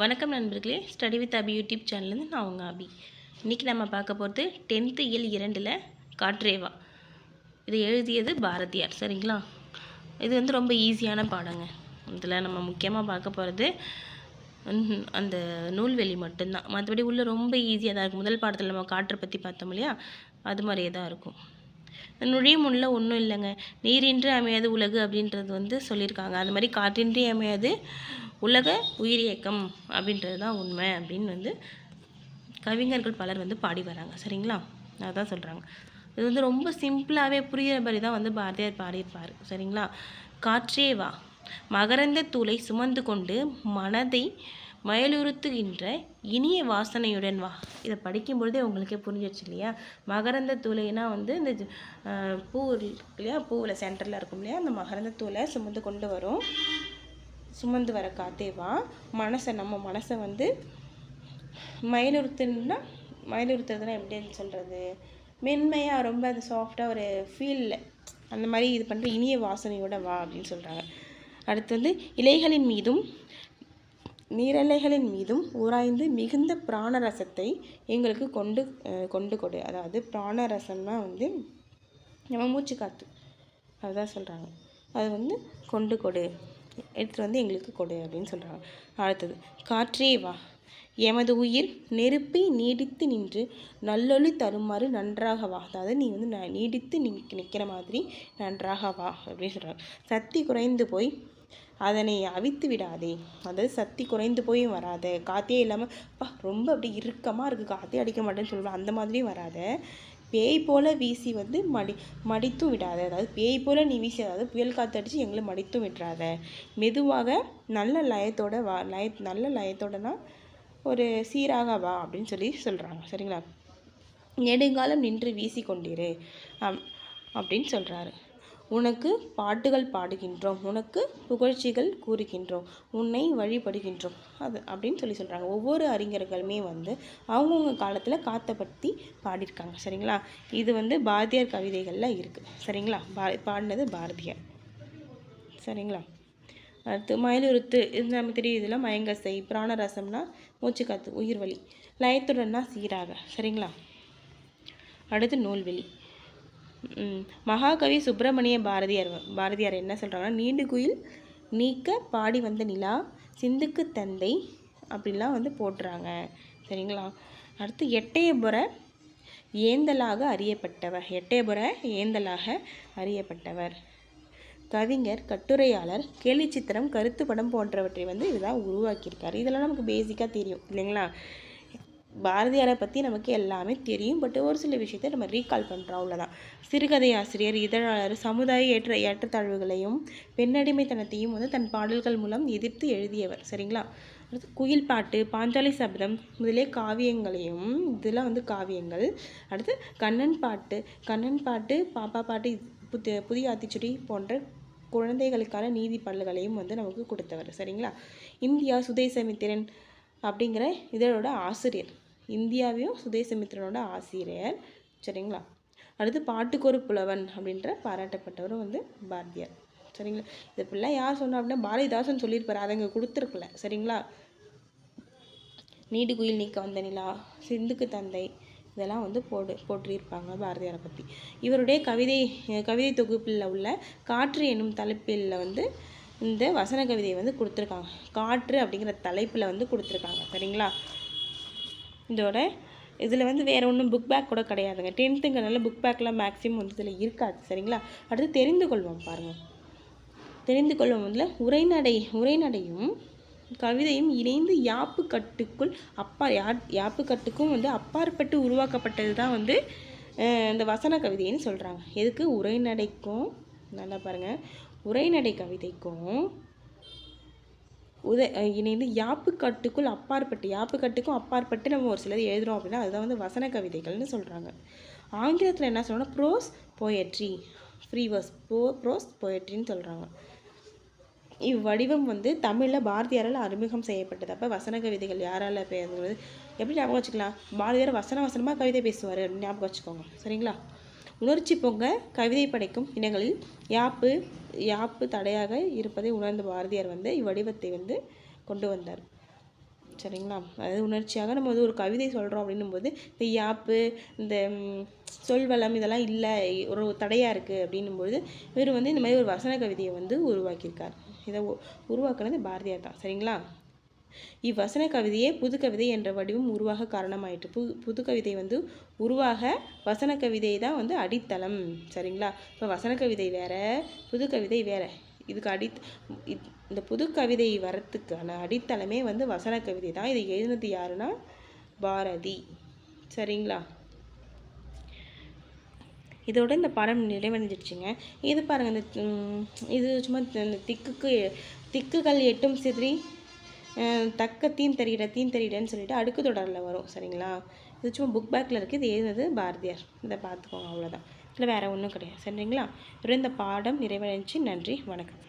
வணக்கம் நண்பர்களே, study with Abhi YouTube சேனல்லேருந்து நான் உங்கள் அபி. இன்றைக்கி நம்ம பார்க்க போகிறது 10th இயல் 2ல் காற்றேவா. இது எழுதியது பாரதியார். சரிங்களா? இது வந்து ரொம்ப ஈஸியான பாடங்க. இதில் நம்ம முக்கியமாக பார்க்க போகிறது அந்த நூல்வெளி மட்டும்தான். மற்றபடி உள்ள ரொம்ப ஈஸியாக தான் இருக்கும். முதல் பாடத்தில் நம்ம காற்றை பற்றி பார்த்தோம் இல்லையா, அது மாதிரியே தான் இருக்கும். நுழையும் முன்ன ஒன்றும் இல்லைங்க. நீரின்றி அமையாது உலகு அப்படின்றது வந்து சொல்லியிருக்காங்க. அது மாதிரி காற்றின்றி அமையாது உலக உயிரியக்கம் அப்படின்றது தான் உண்மை அப்படின்னு வந்து கவிஞர்கள் பலர் வந்து பாடி வராங்க. சரிங்களா? அதான் சொல்கிறாங்க. இது வந்து ரொம்ப சிம்பிளாகவே புரிகிற மாதிரி தான் வந்து பாரதியார் பாடியிருப்பார். சரிங்களா? காற்றே வா, மகரந்த தூளை சுமந்து கொண்டு மனதை மயலுறுத்துகின்ற இனிய வாசனையுடன் வா. இதை படிக்கும்பொழுதே உங்களுக்கே புரிஞ்சிடுச்சு இல்லையா? மகரந்த தூளைனா வந்து இந்த பூ இல்லையா, பூவில் சென்டரில் இருக்கும் இல்லையா, அந்த மகரந்த தூளை சுமந்து கொண்டு வரும். சுமந்து வர காத்தேவா நம்ம மனசை வந்து மயிலுறுத்துறதுனா எப்படின்னு சொல்கிறது, மென்மையாக ரொம்ப அது சாஃப்டாக ஒரு ஃபீலில் அந்த மாதிரி இது பண்ணுற இனிய வாசனையோட வா அப்படின்னு சொல்கிறாங்க. அடுத்து வந்து இலைகளின் மீதும் நீரலைகளின் மீதும் உராய்ந்து மிகுந்த பிராணரசத்தை எங்களுக்கு கொண்டு கொடு. அதாவது பிராணரசம்னா வந்து நம்ம மூச்சு காற்று, அதுதான் சொல்கிறாங்க. அது வந்து கொண்டு கொடு, எடுத்துகிட்டு வந்து எங்களுக்கு கொடு அப்படின்னு சொல்கிறாங்க. அடுத்தது காற்றே வா, எமது உயிர் நெருப்பை நீடித்து நின்று நல்லொளி தருமாறு நன்றாக வா. அதாவது நீ வந்து நீடித்து நிற்கிற மாதிரி நன்றாக வா அப்படின்னு சொல்கிறாங்க. சக்தி குறைந்து போய் அதனை அவித்து விடாதே. அதாவது சக்தி குறைந்து போயும் வராத, காற்றே இல்லாமல் ரொம்ப அப்படி இறுக்கமாக இருக்குது, காற்றே அடிக்க மாட்டேன்னு சொல்லுவாங்க, அந்த மாதிரியும் வராத. பேய் போல் வீசி வந்து மடித்தும் விடாத. அதாவது பேய் போல் நீ வீசி, அதாவது புயல் காற்று அடித்து எங்களை மடித்தும் விட்டுறாத. மெதுவாக நல்ல லயத்தோட வா. நல்ல லயத்தோடனா ஒரு சீராக வா அப்படின்னு சொல்கிறாங்க. சரிங்களா? நெடுங்காலம் நின்று வீசி கொண்டிரு அப்படின்னு சொல்கிறாரு. உனக்கு பாட்டுகள் பாடுகின்றோம், உனக்கு புகழ்ச்சிகள் கூறுகின்றோம், உன்னை வழிபடுகின்றோம் அது அப்படின்னு சொல்கிறாங்க. ஒவ்வொரு அறிஞர்களுமே வந்து அவங்கவுங்க காலத்தில் காற்றை பற்றி பாடியிருக்காங்க. சரிங்களா? இது வந்து பாரதியார் கவிதைகளில் இருக்குது. சரிங்களா? பாடினது பாரதியார். சரிங்களா? அடுத்து மயிலுறுத்து, இது நமக்கு தெரியும். இதில் மயங்கசை, பிராணரசம்னா மூச்சுக்காத்து, உயிர் வலி, லயத்துடன்னா சீராக. சரிங்களா? அடுத்து நூல்வெளி. மகாகவி சுப்பிரமணிய பாரதியார் என்ன சொல்கிறாங்கன்னா, நீண்டு குயில் நீக்க பாடி வந்த நிலா சிந்துக்கு தந்தை அப்படின்லாம் வந்து போட்டுறாங்க. சரிங்களா? அடுத்து எட்டயபுர ஏந்தலாக அறியப்பட்டவர் கவிஞர், கட்டுரையாளர், கேலிச்சித்திரம், கருத்து படம் போன்றவற்றை வந்து இதுதான் உருவாக்கியிருக்காரு. இதெல்லாம் நமக்கு பேசிக்காக தெரியும் இல்லைங்களா? பாரதியாரை பற்றி நமக்கு எல்லாமே தெரியும். பட் ஒரு சில விஷயத்தை நம்ம ரீகால் பண்ணுறோம், அவ்வளோதான். சிறுகதை ஆசிரியர், இதழாளர், சமுதாய ஏற்றத்தாழ்வுகளையும் பெண்ணடிமைத்தனத்தையும் வந்து தன் பாடல்கள் மூலம் எதிர்த்து எழுதியவர். சரிங்களா? அடுத்து குயில் பாட்டு, பாஞ்சாலி சபதம் முதலே காவியங்களையும், இதெல்லாம் வந்து காவியங்கள். அடுத்து கண்ணன் பாட்டு, பாப்பா பாட்டு, புதிய ஆத்திச்சுடி போன்ற குழந்தைகளுக்கான நீதி பாடல்களையும் வந்து நமக்கு கொடுத்தவர். சரிங்களா? இந்தியா சுதேசமித்திரன் அப்படிங்கிற இதழோட ஆசிரியர், இந்தியாவையும் சுதேசமித்திரனோட ஆசிரியர். சரிங்களா? அடுத்து பாட்டுக்கொரு புலவன் அப்படின்ற பாராட்டப்பட்டவரும் வந்து பாரதியார். சரிங்களா? இது இப்படிலாம் யார் சொன்னா அப்படின்னா பாரதிதாசன் சொல்லியிருப்பார், அதை இங்கே கொடுத்துருக்கல. சரிங்களா? நீடு குயில் நீக்க வந்த நிலா, சிந்துக்கு தந்தை, இதெல்லாம் வந்து போற்றியிருப்பாங்க பாரதியாரை பற்றி. இவருடைய கவிதை தொகுப்பில் உள்ள காற்று என்னும் தலைப்பில் வந்து இந்த வசன கவிதையை வந்து கொடுத்துருக்காங்க. காற்று அப்படிங்கிற தலைப்பில் வந்து கொடுத்துருக்காங்க. சரிங்களா? இதில் வந்து வேறு ஒன்றும் புக் பேக் கூட கிடையாதுங்க. 10ங்கிறனால புக் பேக்லாம் மேக்ஸிமம் வந்து இதில் இருக்காது. சரிங்களா? அடுத்து தெரிந்து கொள்வோம். பாருங்கள், தெரிந்து கொள்வோம். இதில் உரைநடையும் கவிதையும் இணைந்து யாப்புக்கட்டுக்கும் வந்து அப்பாற்பட்டு உருவாக்கப்பட்டது தான் வந்து இந்த வசன கவிதைன்னு சொல்கிறாங்க. எதுக்கு? உரைநடைக்கும், நல்லா பாருங்கள், உரைநடை கவிதைக்கும் இணைந்து யாப்புக்கட்டுக்கும் அப்பாற்பட்டு நம்ம ஒரு சிலது எழுதுகிறோம் அப்படின்னா அதுதான் வந்து வசன கவிதைகள்னு சொல்கிறாங்க. ஆங்கிலத்தில் என்ன சொல்கிறாங்கன்னா ப்ரோஸ் போயட்ரி, ப்ரோஸ் போயட்ரின்னு சொல்கிறாங்க. இவ்வடிவம் வந்து தமிழில் பாரதியாரால் அறிமுகம் செய்யப்பட்டது. அப்போ வசன கவிதைகள் யாரால் பேசுறது எப்படி ஞாபகம் வச்சுக்கலாம்? பாரதியார் வசனமாக கவிதை பேசுவார், ஞாபகம் வச்சுக்கோங்க. சரிங்களா? உணர்ச்சி பொங்க கவிதை படைக்கும் இனங்களில் யாப்பு தடையாக இருப்பதை உணர்ந்த பாரதியார் வந்து இவ்வடிவத்தை வந்து கொண்டு வந்தார். சரிங்களா? அதாவது உணர்ச்சியாக நம்ம வந்து ஒரு கவிதை சொல்கிறோம் அப்படின்னும்போது இந்த யாப்பு, இந்த சொல்வளம் இதெல்லாம் இல்லை, ஒரு தடையாக இருக்குது அப்படின்னும்போது இவர் வந்து இந்த மாதிரி ஒரு வசன கவிதையை வந்து உருவாக்கியிருக்கார். இதை உருவாக்குனது பாரதியார் தான். சரிங்களா? இவ்வசன கவிதையே புதுக்கவிதை என்ற வடிவம் உருவாக காரணமாயிற்று. புதுக்கவிதை வந்து உருவாக வசன கவிதை தான் வந்து அடித்தளம். சரிங்களா? இப்போ வசன கவிதை வேற, புதுக்கவிதை வேற. இதுக்கு இந்த புதுக்கவிதை வரத்துக்கான அடித்தளமே வந்து வசன கவிதை தான். இதை எழுதினது யாருன்னா பாரதி. சரிங்களா? இதோட இந்த பாடம் நிறைவடைஞ்சிடுச்சுங்க. இது பாருங்கள், இந்த இது சும்மா இந்த திக்குகள் எட்டும் சிதறி தக்க தீன் தெரியிடன்னு சொல்லிட்டு அடுக்கு தொடரில் வரும். சரிங்களா? இது சும்மா புக் பேக்கில் இருக்குது. இது எழுதுனது பாரதியார். இதை பார்த்துக்கோங்க, அவ்வளோதான். இதில் வேறு ஒன்றும் கிடையாது. சரிங்களா? இதோட இந்த பாடம் நிறைவடைஞ்சிச்சு. நன்றி, வணக்கம்.